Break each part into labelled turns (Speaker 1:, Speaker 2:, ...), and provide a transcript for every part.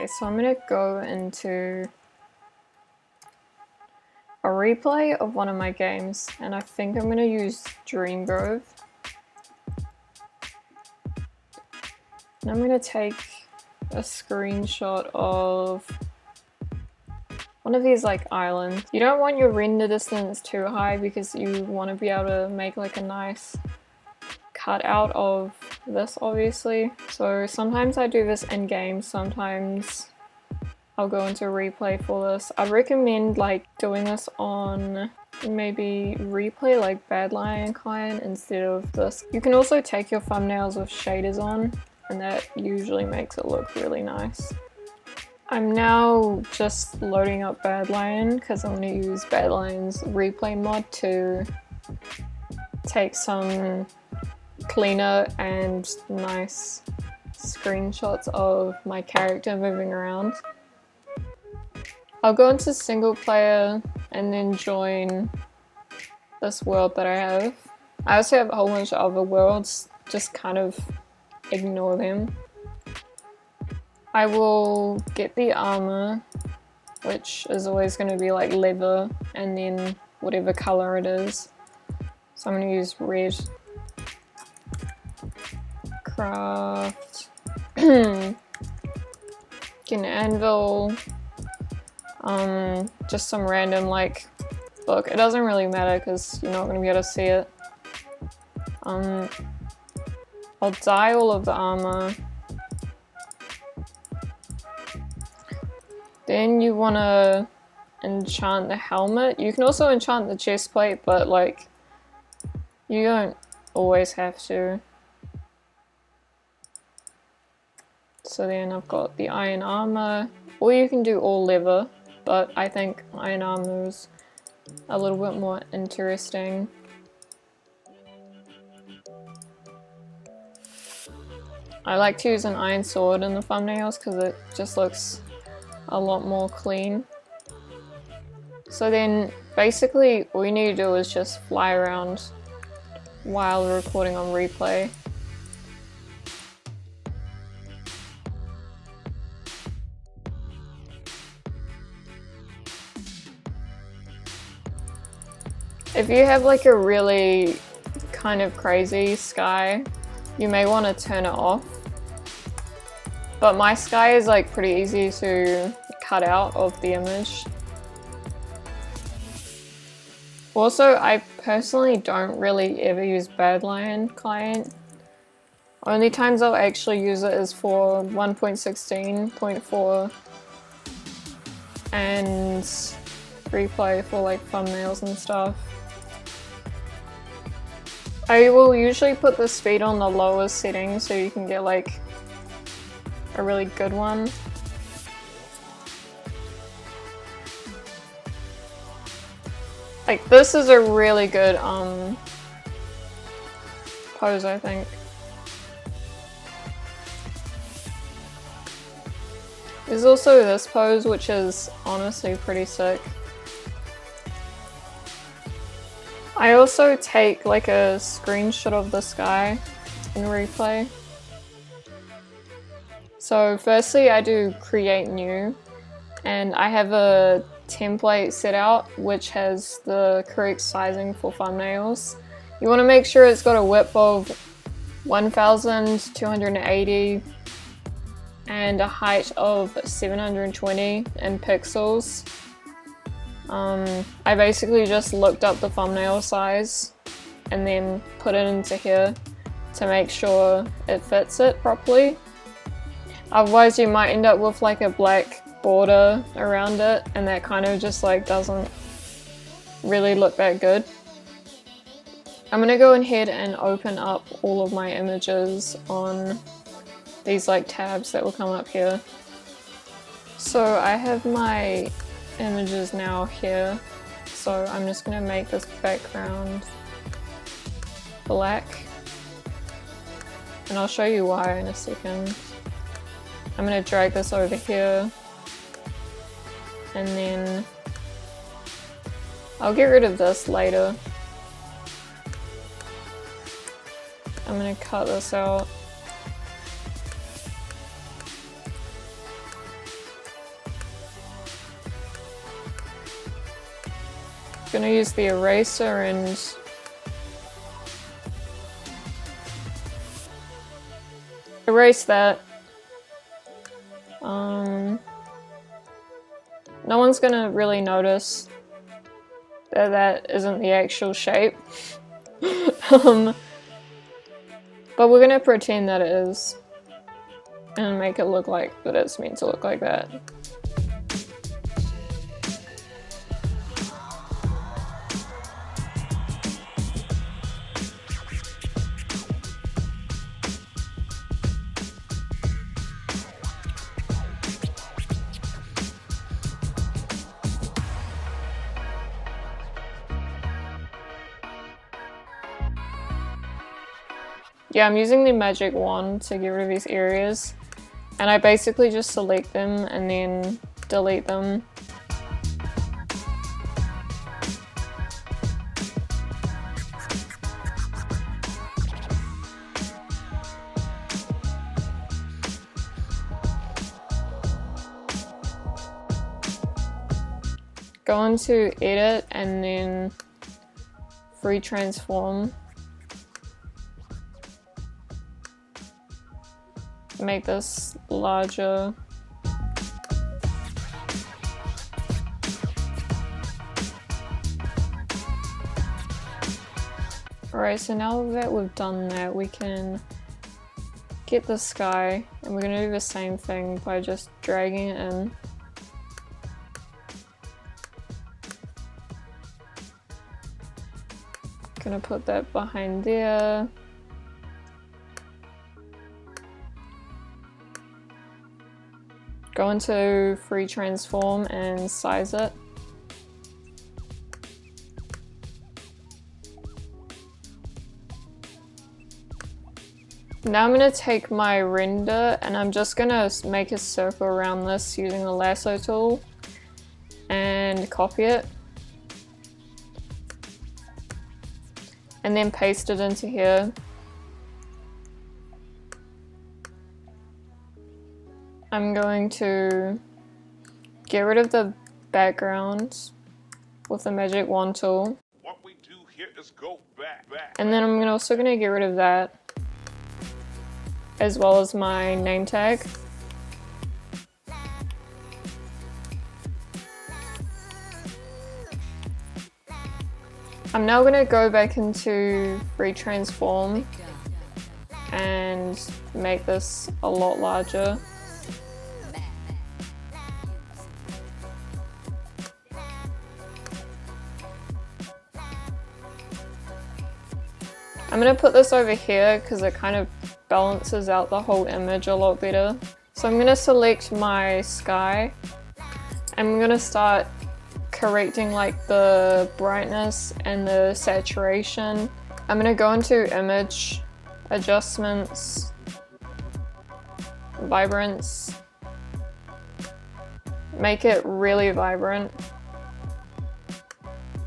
Speaker 1: Okay, so I'm gonna go into a replay of one of my games, and I think I'm gonna use Dream Grove. And I'm gonna take a screenshot of one of these like islands. You don't want your render distance too high because you want to be able to make like a nice cut out of this, obviously. So sometimes I do this in game, sometimes I'll go into a replay for this. I recommend like doing this on maybe replay like Badlion Client instead of this. You can also take your thumbnails with shaders on, and that usually makes it look really nice. I'm now just loading up Badlion because I'm going to use Badlion's replay mod to take some cleaner and nice screenshots of my character moving around. I'll go into single player and then join this world that I have. I also have a whole bunch of other worlds, just kind of ignore them. I will get the armor, which is always going to be like leather and then whatever color it is. So I'm going to use red. Craft. Get an anvil. Just some random like book. It doesn't really matter because you're not going to be able to see it. I'll dye all of the armor. Then you want to enchant the helmet. You can also enchant the chest plate, but like you don't always have to. So then I've got the iron armor, or you can do all leather, but I think iron armor is a little bit more interesting. I like to use an iron sword in the thumbnails because it just looks a lot more clean. So then basically all you need to do is just fly around while recording on replay. If you have like a really kind of crazy sky, you may want to turn it off. But my sky is like pretty easy to cut out of the image. Also, I personally don't really ever use Badlion Client. Only times I'll actually use it is for 1.16.4 and replay for like thumbnails and stuff. I will usually put the speed on the lowest setting so you can get like a really good one. Like this is a really good pose, I think. There's also this pose which is honestly pretty sick. I also take like a screenshot of the sky in replay. So firstly I do create new, and I have a template set out which has the correct sizing for thumbnails. You want to make sure it's got a width of 1280 and a height of 720 in pixels. I basically just looked up the thumbnail size and then put it into here to make sure it fits it properly. Otherwise you might end up with like a black border around it, and that kind of just like doesn't really look that good. I'm gonna go ahead and open up all of my images on these like tabs that will come up here. So I have my images now here, so I'm just gonna make this background black, and I'll show you why in a second. I'm gonna drag this over here, and then I'll get rid of this later. I'm gonna cut this out. Gonna use the eraser and erase that. No one's gonna really notice that that isn't the actual shape. But we're gonna pretend that it is and make it look like that it's meant to look like that. Yeah, I'm using the magic wand to get rid of these areas, and I basically just select them and then delete them. Go into edit and then free transform. Make this larger. Alright, so now that we've done that, we can get the sky, and we're going to do the same thing by just dragging it in. Gonna put that behind there. Go into free transform and size it. Now I'm going to take my render and I'm just going to make a circle around this using the lasso tool and copy it. And then paste it into here. I'm going to get rid of the background with the magic wand tool.
Speaker 2: What we do here is go back.
Speaker 1: And then I'm also going to get rid of that, as well as my name tag. I'm now going to go back into free transform and make this a lot larger. I'm going to put this over here because it kind of balances out the whole image a lot better. So I'm going to select my sky. I'm going to start correcting like the brightness and the saturation. I'm going to go into image, adjustments, vibrance, make it really vibrant.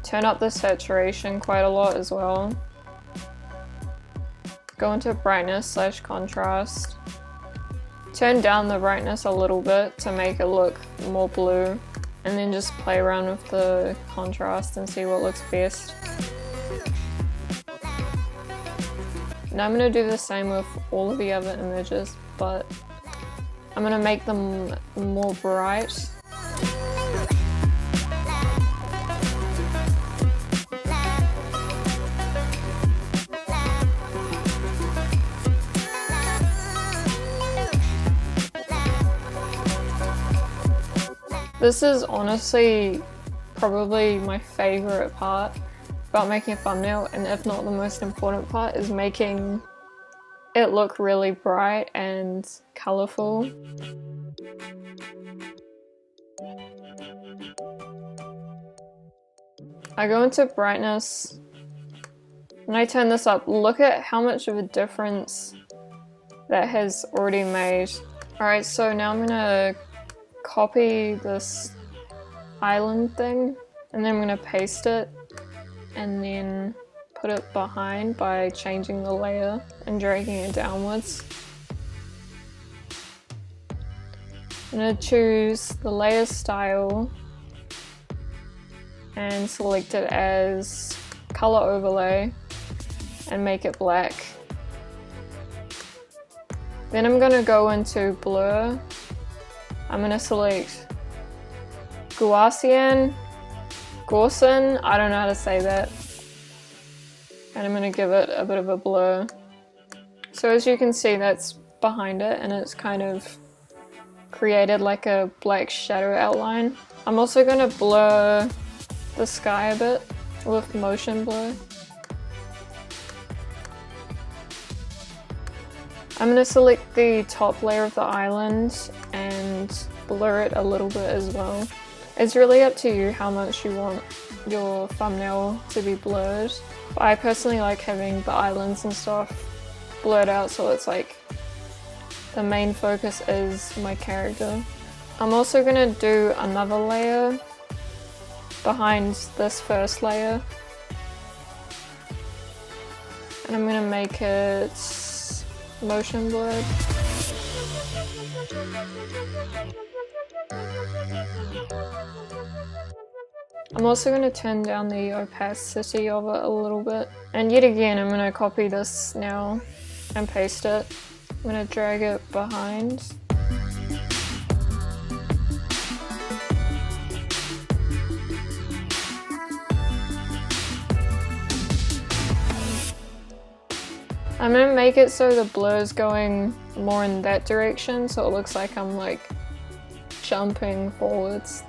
Speaker 1: Turn up the saturation quite a lot as well. Go into brightness / contrast. Turn down the brightness a little bit to make it look more blue. And then just play around with the contrast and see what looks best. Now I'm going to do the same with all of the other images, but I'm going to make them more bright. This is honestly probably my favorite part about making a thumbnail, and if not the most important part, is making it look really bright and colorful. I go into brightness and I turn this up. Look at how much of a difference that has already made. Alright, so now I'm gonna copy this island thing and then I'm going to paste it and then put it behind by changing the layer and dragging it downwards. I'm going to choose the layer style and select it as color overlay and make it black. Then I'm going to go into blur. I'm going to select Gaussian, I don't know how to say that. And I'm going to give it a bit of a blur. So as you can see, that's behind it and it's kind of created like a black shadow outline. I'm also going to blur the sky a bit with motion blur. I'm going to select the top layer of the island and blur it a little bit as well. It's really up to you how much you want your thumbnail to be blurred. But I personally like having the islands and stuff blurred out so it's like the main focus is my character. I'm also going to do another layer behind this first layer. And I'm going to make it motion blurred. I'm also going to turn down the opacity of it a little bit. And yet again, I'm going to copy this now and paste it. I'm going to drag it behind. I'm going to make it so the blur's going more in that direction so it looks like I'm like jumping forwards.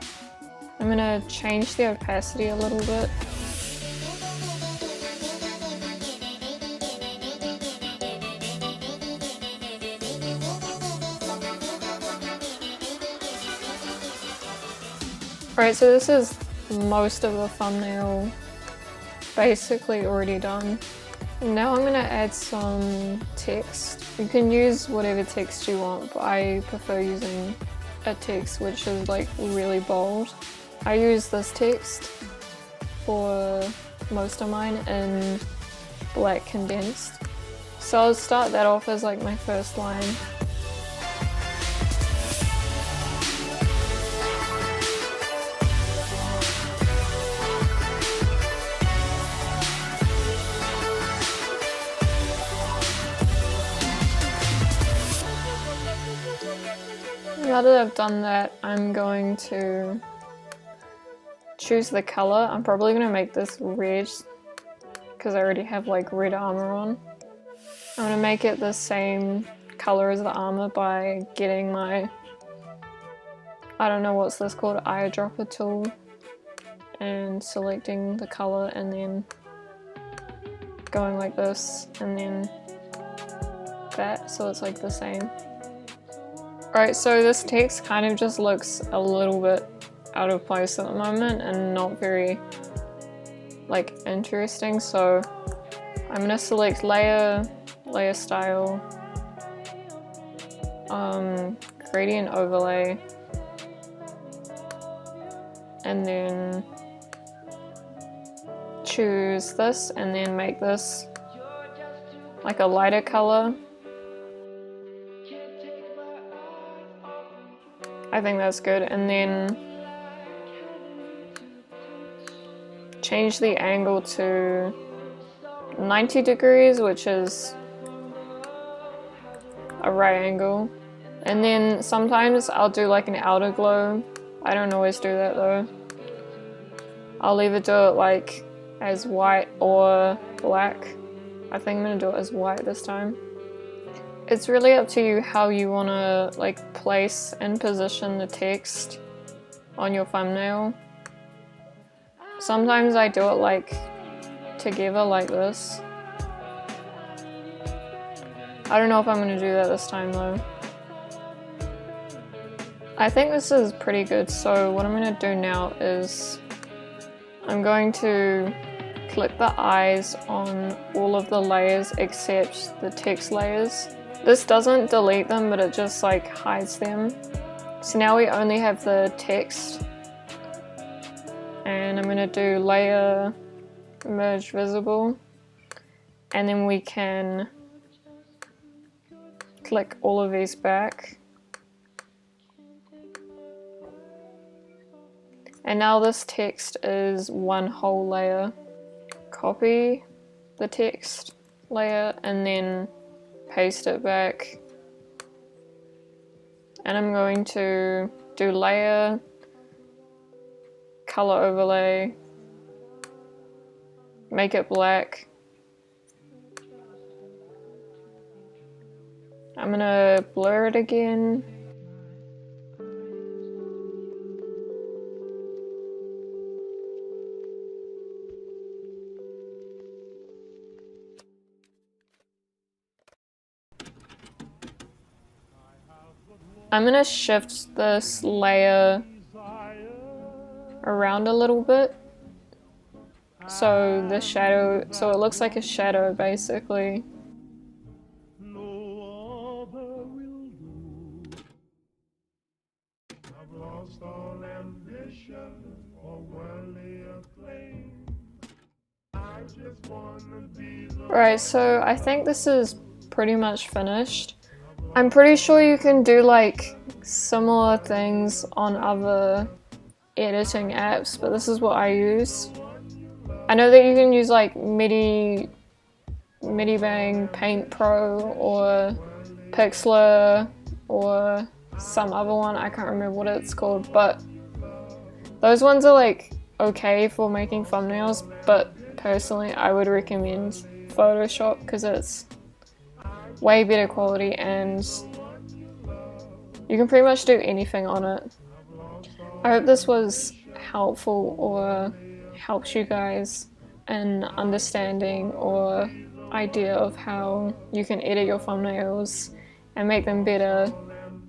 Speaker 1: I'm going to change the opacity a little bit. Alright, so this is most of the thumbnail basically already done. Now I'm going to add some text. You can use whatever text you want, but I prefer using a text which is like really bold. I use this text for most of mine in black condensed. So I'll start that off as like my first line. Now that I've done that, I'm going to choose the color. I'm probably going to make this red because I already have like red armor on. I'm going to make it the same color as the armor by getting my, I don't know what's this called, eyedropper tool, and selecting the color and then going like this and then that so it's like the same. Alright, so this text kind of just looks a little bit out of place at the moment and not very like interesting, so I'm gonna select layer style, gradient overlay, and then choose this and then make this like a lighter color. I think that's good, and then change the angle to 90 degrees, which is a right angle. And then sometimes I'll do like an outer glow. I don't always do that though. I'll either do it like as white or black. I think I'm gonna do it as white this time. It's really up to you how you want to like place and position the text on your thumbnail. Sometimes I do it like together like this. I don't know if I'm going to do that this time though. I think this is pretty good, so what I'm going to do now is I'm going to click the eyes on all of the layers except the text layers. This doesn't delete them, but it just like hides them. So now we only have the text. And I'm going to do layer merge visible. And then we can click all of these back. And now this text is one whole layer. Copy the text layer and then paste it back. And I'm going to do layer, color overlay, make it black. I'm gonna blur it again. I'm gonna shift this layer around a little bit so the shadow, so it looks like a shadow basically. Right, so I think this is pretty much finished. I'm pretty sure you can do like similar things on other editing apps, but this is what I use. I know that you can use like Medibang, Paint Pro, or Pixlr, or some other one, I can't remember what it's called, but those ones are like okay for making thumbnails, but personally I would recommend Photoshop because it's way better quality and you can pretty much do anything on it. I hope this was helpful or helps you guys in understanding or idea of how you can edit your thumbnails and make them better,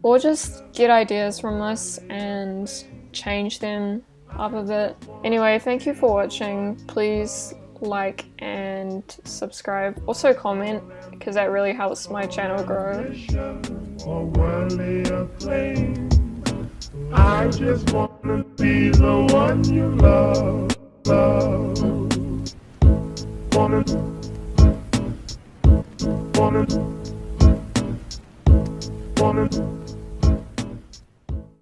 Speaker 1: or just get ideas from this and change them up a bit. Anyway, thank you for watching. Please like and subscribe. Also comment, because that really helps my channel grow. I just wanna be the one you love, love. Wanna